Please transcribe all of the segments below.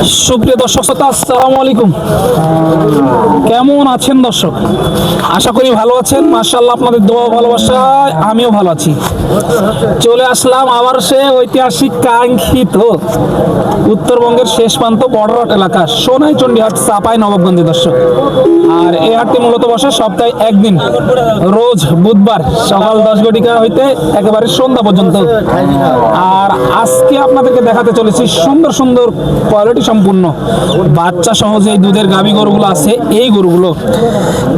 সুপ্রিয় দর্শক শ্রোতা, আসসালামু আলাইকুম। কেমন আছেন দর্শক? আশা করি ভালো আছেন। মাশাআল্লাহ, আপনাদের দোয়া ভালোবাসায় আমিও ভালো আছি। চলে আসলাম আবার সে ঐতিহাসিক কাঙ্ক্ষিত উত্তরবঙ্গের শেষ প্রান্ত বড়হাট এলাকা সোনাইচন্ডী হাট, চাঁপাইনবাবগঞ্জে দর্শক। আর এই হাটটি মূলত বসে সপ্তাহে একদিন, রোজ বুধবার সকাল 10 ঘটিকা হইতে একেবারে সন্ধ্যা পর্যন্ত। আর আজকে আপনাদেরকে দেখাতে চলেছি সুন্দর সুন্দর কোয়ালিটি সম্পূর্ণ বাচ্চা সহজে দুধের গাভী গরুগুলো আছে। এই গরুগুলো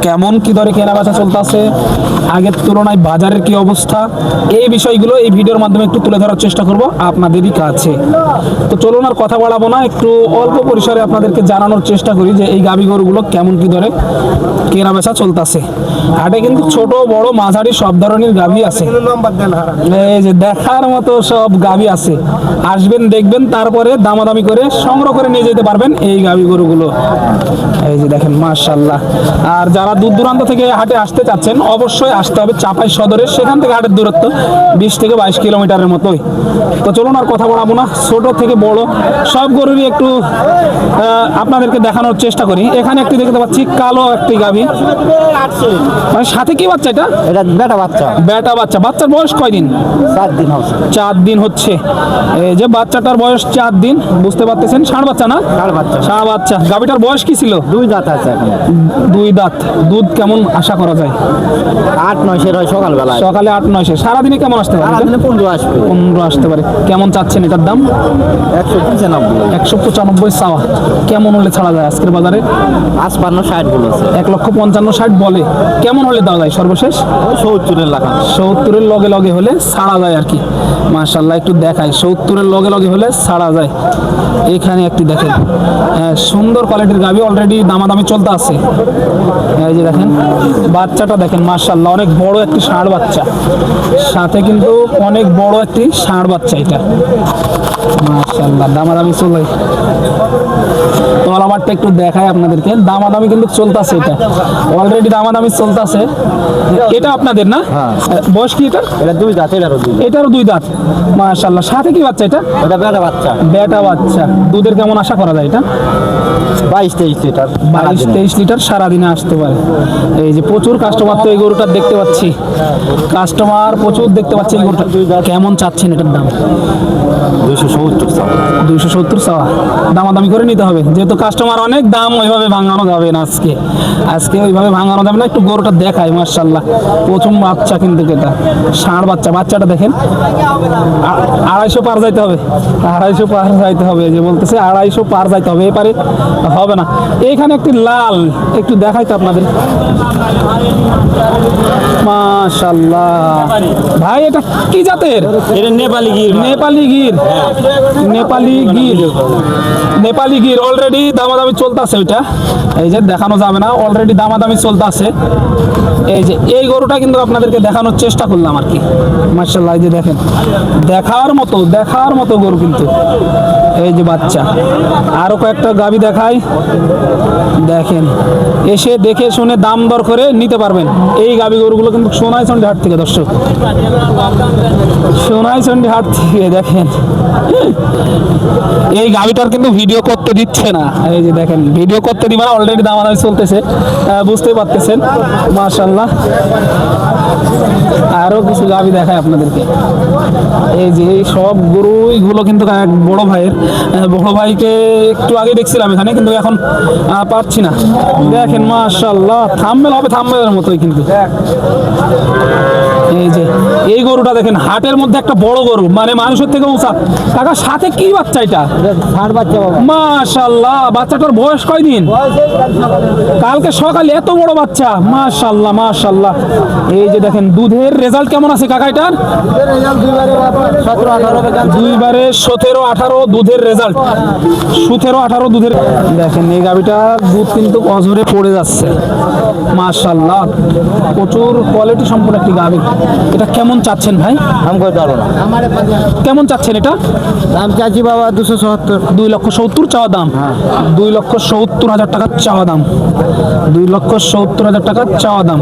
কেমন কি দরে কেনা বেচা চলতেছে, আগের তুলনায় বাজারের কি অবস্থা, এই বিষয়গুলো এই ভিডিওর মাধ্যমে একটু তুলে ধরার চেষ্টা করব আপনাদেরই কাছে। তো চলুন আর কথা বাড়াবো না, একটু অল্প পরিসরে আপনাদেরকে জানানোর চেষ্টা করি যে এই গাভী গরুগুলো কেমন কি দরে কেনা বেচা চলতেছে। হাটে কিন্তু ছোট বড় মাঝারি সব ধরনের গাভী আছে। এই যে দেখার মতো সব গাভী আছে, আসবেন দেখবেন, তারপরে দামাদামি করে সংগ্রহ করে নিয়ে যেতে পারবেন এই গাভী গরুগুলো। এই যে দেখেন মাশাআল্লাহ। আর যারা দূর দূরান্ত থেকে হাটে আসতে চাচ্ছেন অবশ্যই আসতে হবে চাপাই সদরে, সেখান থেকে হাটের দূরত্ব 20 থেকে 22 কিলোমিটারের মতোই। তো চলুন আর কথা বলাবো না, ছোট থেকে বড় সব গরুরই একটু আপনাদেরকে দেখানোর চেষ্টা করি। এখানে একটি দেখতে পাচ্ছি কালো একটি গাভী, মানে সাথে কি বাচ্চা? এটা বেটা বাচ্চা। বেটা বাচ্চা। বাচ্চার বয়স কয়দিন? 4 দিন হচ্ছে। 4 দিন হচ্ছে। এই যে বাচ্চাটার বয়স 4 দিন, বুঝতে পারতেছেন। ষাঁড় বাচ্চা না? ষাঁড় বাচ্চা। ষাঁড় বাচ্চা। গাভীটার বয়স কি ছিল? 2 দাঁত আছে এখন। 2 দাঁত। দুধ কেমন আশা করা যায়? 8-9 সের হয় সকালবেলা। সকালে 8-9 সের। সারাদিনে কেমন আসতে পারে? সারাদিনে 15 আসবে। 15 আসতে পারে। কেমন চাচ্ছেন এটার দাম? 195। 195 চাওয়া। কেমন হলে ছাড়া যায় আজকের বাজারে? 55-60 বলেছে। 1,55,60 বলে। কেমন হলে দেওয়া যায় সর্বশেষ? 70-এর লাগান। 70-এর লগে লগে হলে ছাড়া যায় আর কি। মাশাআল্লাহ, একটু দেখায় 70-এর লগে লগে হলে ছাড়া যায়। এখানে একটি দেখেন সুন্দর কোয়ালিটির গাভী, অলরেডি দামাদামি চলতে আছে। এই যে দেখেন বাচ্চাটা দেখেন মাশাআল্লাহ, অনেক বড় একটি ষাঁড় বাচ্চা, সাথে কিন্তু অনেক বড় একটি ষাঁড় বাচ্চা এটা। মাশাআল্লাহ, দামাদামি চলে। তলাবারটা একটু দেখায় আপনাদেরকে, দামাদামি কিন্তু চলতেছে, এটা অলরেডি দামাদামি চলতেছে। এটা আপনাদের না? বয়স কি এটা? এটা 2 দাঁত। এটারও 2 দাঁত। মাশাআল্লাহ, সাথে কি বাচ্চা এটা? এটা বেটা বাচ্চা। বেটা বাচ্চা। দুধের কেমন আশা করা যায় এটা? 22-23 লিটার। 22-23 লিটার সারাদিনে আসতে পারে। এই যে প্রচুর কাস্টমার তো এই গরুটার দেখতে পাচ্ছি, কাস্টমার প্রচুর দেখতে পাচ্ছি এই গরুটা। কেমন চাচ্ছেন এটার দাম? 270 চাওয়া। দামাদামি করে নিতে হবে, যেহেতু কাস্টমার অনেক, দাম ওইভাবে ভাঙানো যাবে না আজকে ওইভাবে ভাঙানো যাবে না। একটু গরুটা দেখায় মাশাআল্লাহ, প্রথম বাচ্চা কিন্তু এটা ষাঁড় বাচ্চা। বাচ্চাটা দেখেন 250 পার যাইতে হবে। 250 পার যাইতে হবে, যে বলতেছে 250 পার যাইতে হবে, এপারে হবে না। এখানে একটি লাল, একটু দেখাই তো আপনাদের। মাশাআল্লাহ ভাই, এটা কি জাতের? এটা নেপালি গির। নেপালি গির। নেপালি গির। নেপালি গির। অলরেডি দামাদামি চলতেছে ওইটা। এই যে দেখানো যাবে না, অলরেডি দামাদামি চলতেছে। এই যে এই গরুটা কিন্তু আপনাদেরকে দেখানোর চেষ্টা করলাম আর কি। মাশাআল্লাহ, এই যে দেখেন দেখার মতো গরু কিন্তু। এই যে বাচ্চা। আরো কয়েকটা গাভী দেখাই, দেখেন। এসে দেখে শুনে দাম দর করে নিতে পারবেন এই গাভী গরুগুলো কিন্তু সোনাইচন্ডী হাট থেকে দর্শক। সোনাইচন্ডী হাট থেকে দেখেন এই গাভীটার কিন্তু ভিডিও করতে দিচ্ছে না। এই যে দেখেন ভিডিও করতে দিবে না, অলরেডি দামাদামি চলতেছে, বুঝতেই পারতেছেন। মাশাআল্লাহ, আরো কিছু গাভী দেখায় আপনাদেরকে। এই যে সব গরুগুলো কিন্তু এক বড় ভাইকে একটু আগে দেখছিলাম এখানে, কিন্তু এখন পাচ্ছি না। দেখেন মাশাআল্লাহ, থাম্বনেল হবে থাম্বনেলের মতোই কিন্তু। এই যে এই গরুটা দেখেন, হাটের মধ্যে একটা বড় গরু, মানে মানুষের থেকে উঁচা। কাকা, সাথে কি বাচ্চা এটা? ষাঁড় বাচ্চা। মাশাআল্লাহ, বাচ্চাটার বয়স কয়দিন? কালকে সকালে এত বড় বাচ্চা। মাশাআল্লাহ মাশাআল্লাহ। এই যে দেখেন দুধের রেজাল্ট কেমন আছে কাকা এটার? 2বারে 17-18 দুধের রেজাল্ট। 17-18 দুধের। দেখেন এই গাভীটার দুধ কিন্তু অঝরে পড়ে যাচ্ছে। মাশাআল্লাহ, প্রচুর কোয়ালিটি সম্পন্ন একটি গাভী। এটা কেমন কেমন চাচ্ছেন ভাই? দাম করে পারবো না। কেমন চাচ্ছেন এটা? দাম চাচ্ছি বাবা 270। 2,70,000 চাওয়া দাম। 2,70,000 টাকা চাওয়া দাম। 2,70,000 টাকা চাওয়া দাম।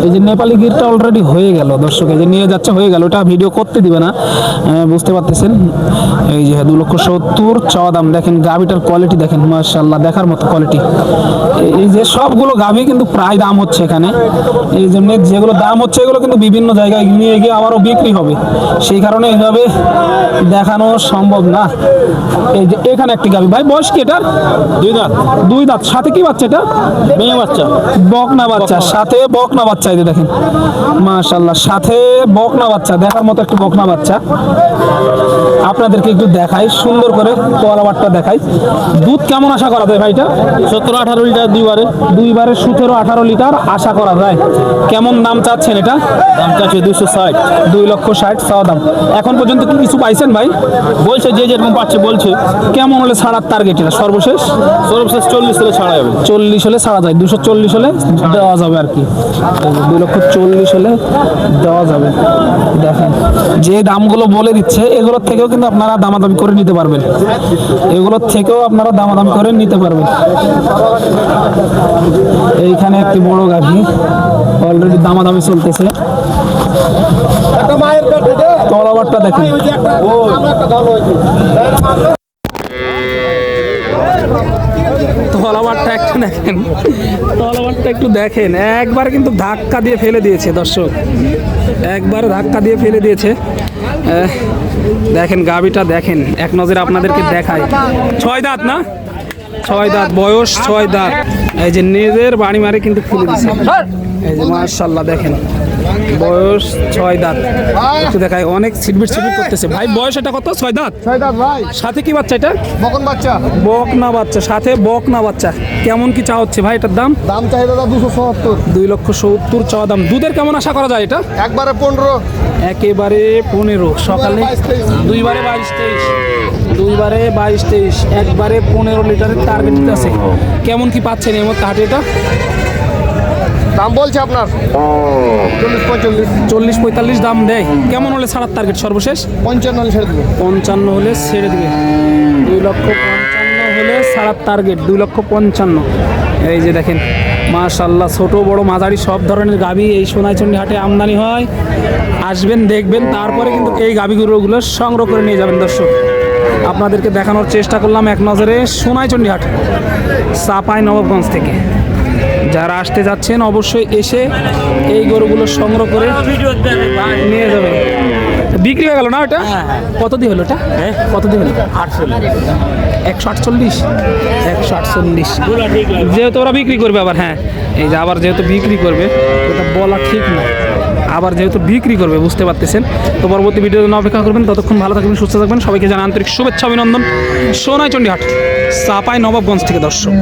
এই যে নেপালি গিরটা অলরেডি হয়ে গেল দর্শক, এই যে নিয়ে যাচ্ছে হয়ে গেল, এটা ভিডিও করতে দিবে না, বুঝতে পারতেছেন। এই যে 2,70,000 চাওয়া দাম। দেখেন গাভিটার কোয়ালিটি দেখেন, মাশাআল্লাহ দেখার মতো কোয়ালিটি। এই যে সবগুলো গাভি কিন্তু প্রায় দাম হচ্ছে এখানে, এই জন্য যেগুলো দাম হচ্ছে এগুলো কিন্তু বিভিন্ন জায়গায় নিয়ে গিয়ে আবারও বিক্রি হবে, সেই কারণে এইভাবে দেখানো সম্ভব না। এই যে এখানে একটি গাভি, ভাই বয়স কি এটার? 2 দাঁত। 2 দাঁত। সাথে কি বাচ্চা এটা? মেয়ে বাচ্চা। বকনা বাচ্চা, সাথে বকনা বাচ্চা। এই যে দেখেন মাশাআল্লাহ, সাথে বকনা বাচ্চা, দেখার মতো একটু বকনা বাচ্চা। আপনাদেরকে একটু দেখাই সুন্দর করে, কলাবারটা দেখাই। দুধ কেমন আশা করা যায় ভাইটা? 17-18 লিটার দুইবারে। দুইবারে 17-18 লিটার আশা করা যায়। কেমন দাম চাচ্ছেন এটা? দাম চাচ্ছি 260। 2,60,000 চাওয়া দাম। এখন পর্যন্ত কি কিছু পাইছেন ভাই? বলছে যে যেরকম পাচ্ছে বলছে। কেমন হলে ছাড়ার টার্গেট এটা সর্বশেষ? 40 হলে ছাড়া যাবে। 40 হলে ছাড়া যায়, 240 হলে দেওয়া যাবে আর কি। 2,40,000 হলে দেওয়া যাবে। দেখেন যে দামগুলো বলে দিচ্ছে এগুলোর থেকেও কিন্তু আপনারা দামাদামি করে নিতে পারবেন, এগুলোর থেকেও আপনারা দামাদামি করে নিতে পারবেন। এইখানে একটি বড় গাভী অলরেডি দামাদামি চলতেছে। তলাবারটা দেখেন, তলাবারটা একটু দেখেন, তলাবারটা একটু দেখেন। একবার কিন্তু ধাক্কা দিয়ে ফেলে দিয়েছে দর্শক, একবার ধাক্কা দিয়ে ফেলে দিয়েছে। দেখেন গাবিটা দেখেন, এক নজরে আপনাদেরকে দেখায়। 6 দাঁত না? 6 দাঁত বয়স, 6 দাঁত। এই যে নিজের বাড়ি মারে কিন্তু খুলে দিচ্ছে। এই যে মাশাআল্লাহ দেখেন বয়স 6 দাঁত। একটু দেখায়, অনেক সিটবিট করতেছে। ভাই বয়স এটা কত? 6 দাঁত। 6 দাঁত ভাই। সাথে কি বাচ্চা এটা? বকন বাচ্চা। বকনা বাচ্চা, সাথে বকনা বাচ্চা। কেমন কি চা হচ্ছে ভাই এটার দাম? দাম চাই দাদা 270। 2,70,000 চাওয়া দাম। দুধের কেমন আশা করা যায় এটা? একবারে 15। একেবারে 15। সকালে 22-23। দুইবারে 22-23, দুইবারে 22-23, একবারে 15 লিটারের টার্গেট আছে। কেমন কি পাচ্ছেন এর মধ্যে হাটে এটা? দাম বলছে আপনার 40-45। 40-45 দাম দেয়। কেমন হলে ছাড়ার টার্গেট সর্বশেষ? 55 হলে ছেড়ে দেবো। 55 হলে ছেড়ে দিবে। 2,55,000 হলে ছাড়ার টার্গেট 2,55,000। এই যে দেখেন মাশাআল্লাহ, ছোট বড় মাঝারি সব ধরনের গাভী এই সোনাইচন্ডী হাটে আমদানি হয়। আসবেন দেখবেন, তারপরে কিন্তু এই গাভীগুলোগুলো সংগ্রহ করে নিয়ে যাবেন দর্শক। আপনাদেরকে দেখানোর চেষ্টা করলাম এক নজরে সোনাইচন্ডী হাট, চাঁপাইনবাবগঞ্জ থেকে। যারা আসতে যাচ্ছেন অবশ্যই এসে এই গরুগুলো সংগ্রহ করে নিয়ে যাবেন। বিক্রি হয়ে গেল না ওটা? কত দিয়ে হলো ওটা? কত দিয়ে হলো? 148। 148 যেহেতু ওরা বিক্রি করবে আবার। হ্যাঁ, এই যে আবার যেহেতু বিক্রি করবে, এটা বলা ঠিক না। আবার যেহেতু বিক্রি করবে, বুঝতে পারতেছেন। তো পরবর্তী ভিডিওর জন্য অপেক্ষা করবেন। ততক্ষণ ভালো থাকবেন, সুস্থ থাকবেন। সবাইকে জানাই আন্তরিক শুভেচ্ছা, অভিনন্দন। সোনাইচন্ডী হাট, চাঁপাইনবাবগঞ্জ থেকে দর্শক।